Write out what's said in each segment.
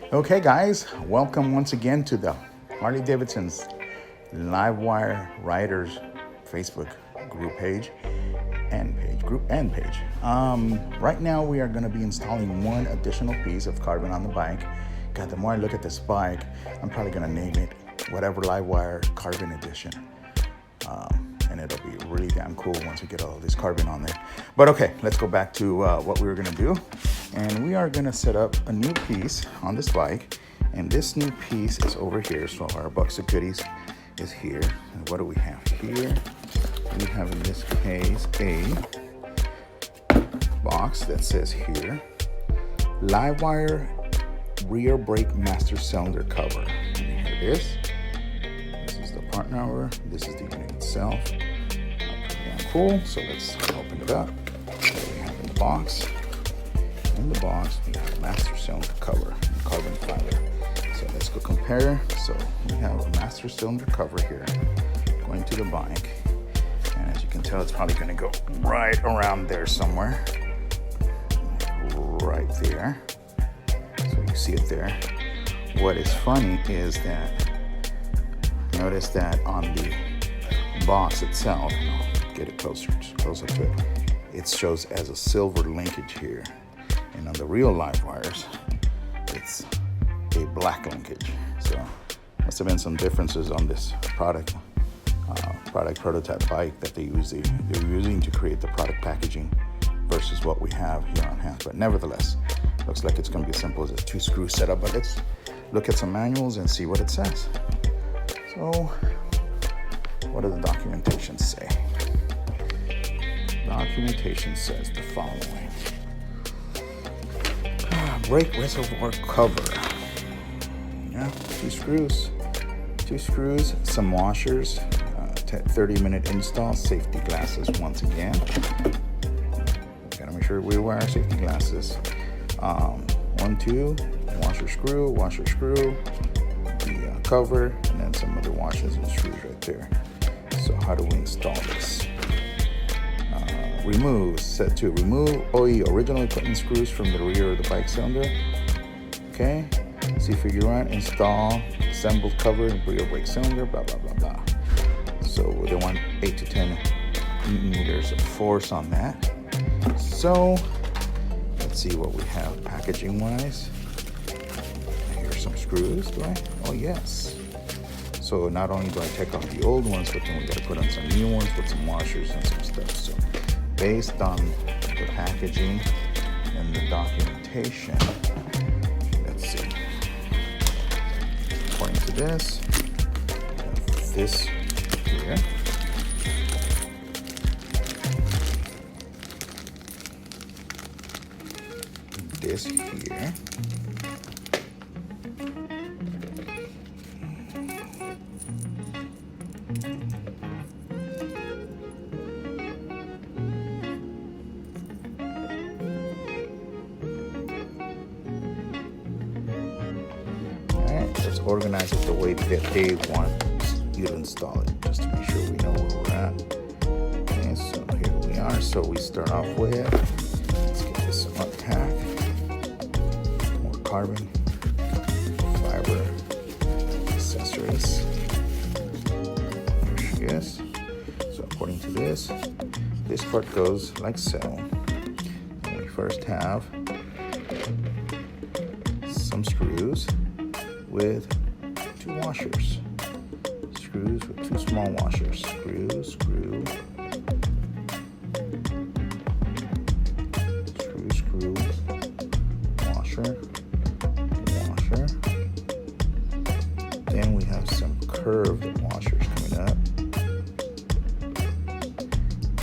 Okay, guys, welcome once again to the Harley Davidson's LiveWire Riders Facebook group page and page. Right now, we are going to be installing one additional piece of carbon on the bike. God, the more I look at this bike, I'm probably going to name it whatever LiveWire Carbon Edition. And it'll be really damn cool once we get all this carbon on there. But okay, let's go back to what we were gonna do. And we are gonna set up a new piece on this bike. And this new piece is over here. So our box of goodies is here. And what do we have here? We have in this case a box that says here, LiveWire rear brake master cylinder cover. And here it is. Part number. This is the unit itself. Pretty cool. So let's open it up. What we have in the box. In the box, we have a master cylinder cover and carbon fiber. So let's go compare. So we have a master cylinder cover here going to the bike. And as you can tell, it's probably going to go right around there somewhere. Right there. So you see it there. What is funny is that notice that on the box itself, I'll get it closer to it, it shows as a silver linkage here. And on the real live wires, it's a black linkage. So must have been some differences on this product prototype bike that they're using to create the product packaging versus what we have here on hand. But nevertheless, looks like it's going to be as simple as a 2-screw setup. But let's look at some manuals and see what it says. So, what does the documentation say? Documentation says the following. Brake reservoir cover. Yeah, two screws, some washers, 30-minute install, safety glasses once again. Gotta make sure we wear our safety glasses. 1, 2, washer screw, the cover, and then some other washers and screws right there. So how do we install this? Set to remove OE originally put in screws from the rear of the bike cylinder. Okay, see figure 1, install assembled cover and rear brake cylinder, blah blah blah blah. So they want 8 to 10 newton meters of force on that. So let's see what we have packaging wise. Some screws, do I? Oh yes. So not only do I take off the old ones, but then we gotta put on some new ones with some washers and some stuff. So based on the packaging and the documentation, let's see. According to this here. This here. Let's organize it the way that they want you to install it, just to make sure we know where we're at. Okay, so here we are. So we start off with, let's get this unpacked. More carbon, fiber, accessories. Here she is. So according to this part goes like so. And we first have some screws with 2 washers. Screws with 2 small washers. Screw, washer. Then we have some curved washers coming up.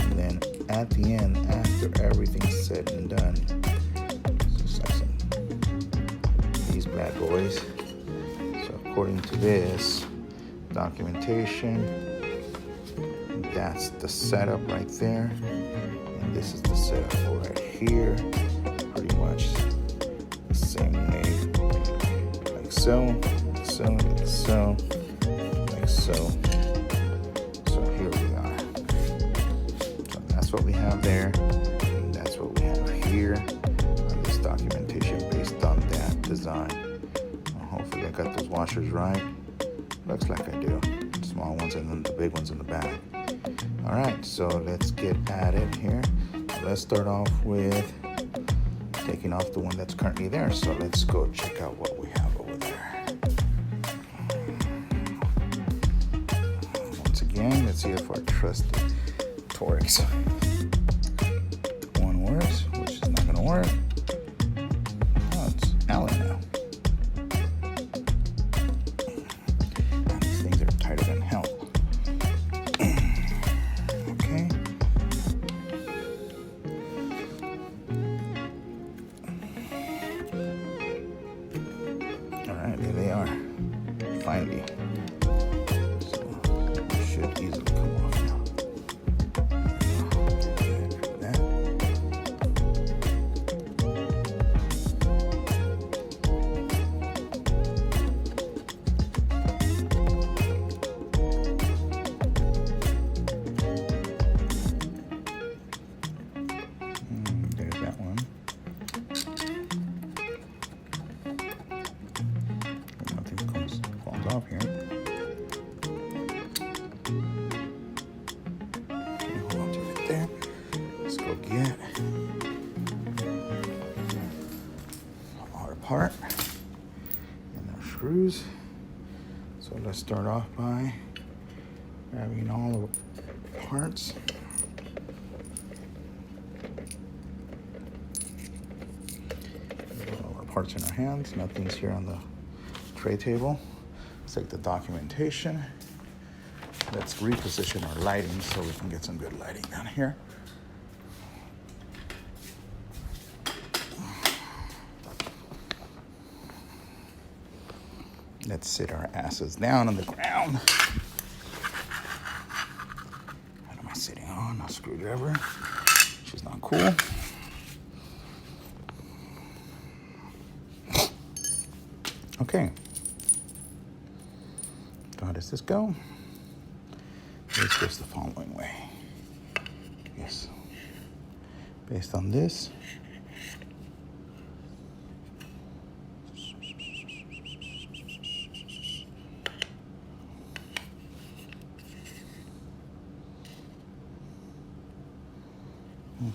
And then at the end, after everything's said and done, just like these bad boys. According to this documentation, that's the setup right there, and this is the setup right here. Pretty much the same way, like so. So here we are. So that's what we have there, and that's what we have here on this documentation based on that design. got those washers right. Looks like I do. Small ones and then the big ones in the back. All right, so let's get at it here. Let's start off with taking off the one that's currently there. So let's go check out what we have over there. Once again, let's see if our trusted Torx one works, which is not gonna work. Oh, it's Allen now. And these things are tighter than hell. Okay. All right, there they are. Finally. So it should easily come off now. There's that one. Nothing falls off here. Okay, hold on to it there. Let's go get our part and our screws. So let's start off by grabbing all the parts. All our parts in our hands. Nothing's here on the tray table. Let's take the documentation. Let's reposition our lighting so we can get some good lighting down here. Let's sit our asses down on the ground. What am I sitting on? A screwdriver, which is not cool. Okay. So how does this go? This goes the following way. Yes. Based on this.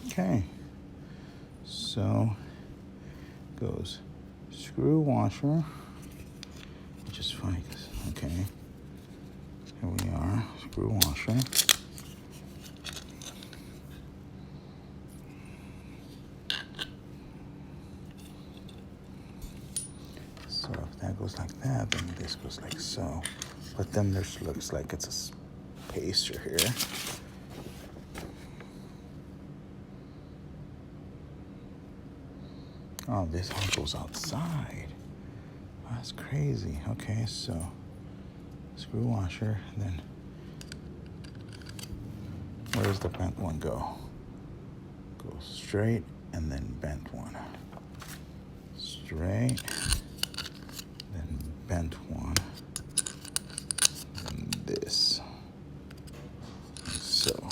Okay, so goes screw washer, which is funny because, okay, here we are, screw washer. So if that goes like that, then this goes like so. But then there looks like it's a spacer here. Oh, this all goes outside. That's crazy. Okay, so screw washer, and then where does the bent one go? Go straight and then bent one. Straight, then bent one. And this. Like so.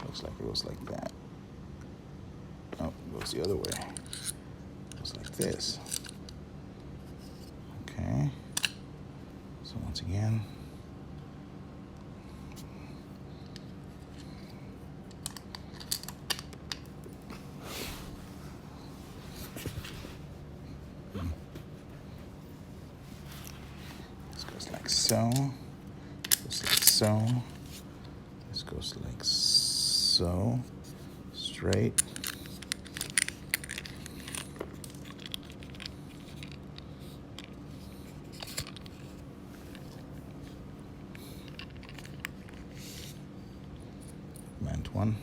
Looks like it goes like that. Oh, it goes the other way. Like this. Okay. So once again, this goes like so. Goes like so. This goes like so. Straight. One.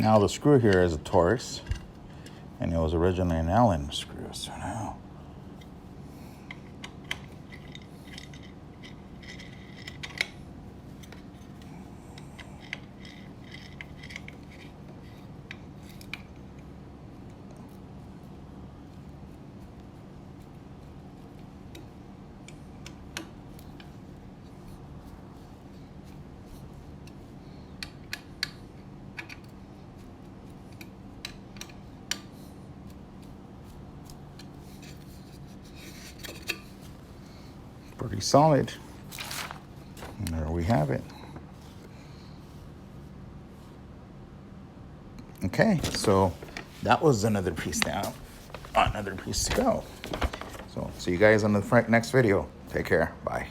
Now the screw here is a Taurus, and it was originally an Allen screw, so now pretty solid. And there we have it. Okay, so that was another piece down, another piece to go. So see you guys on the next video. Take care. Bye.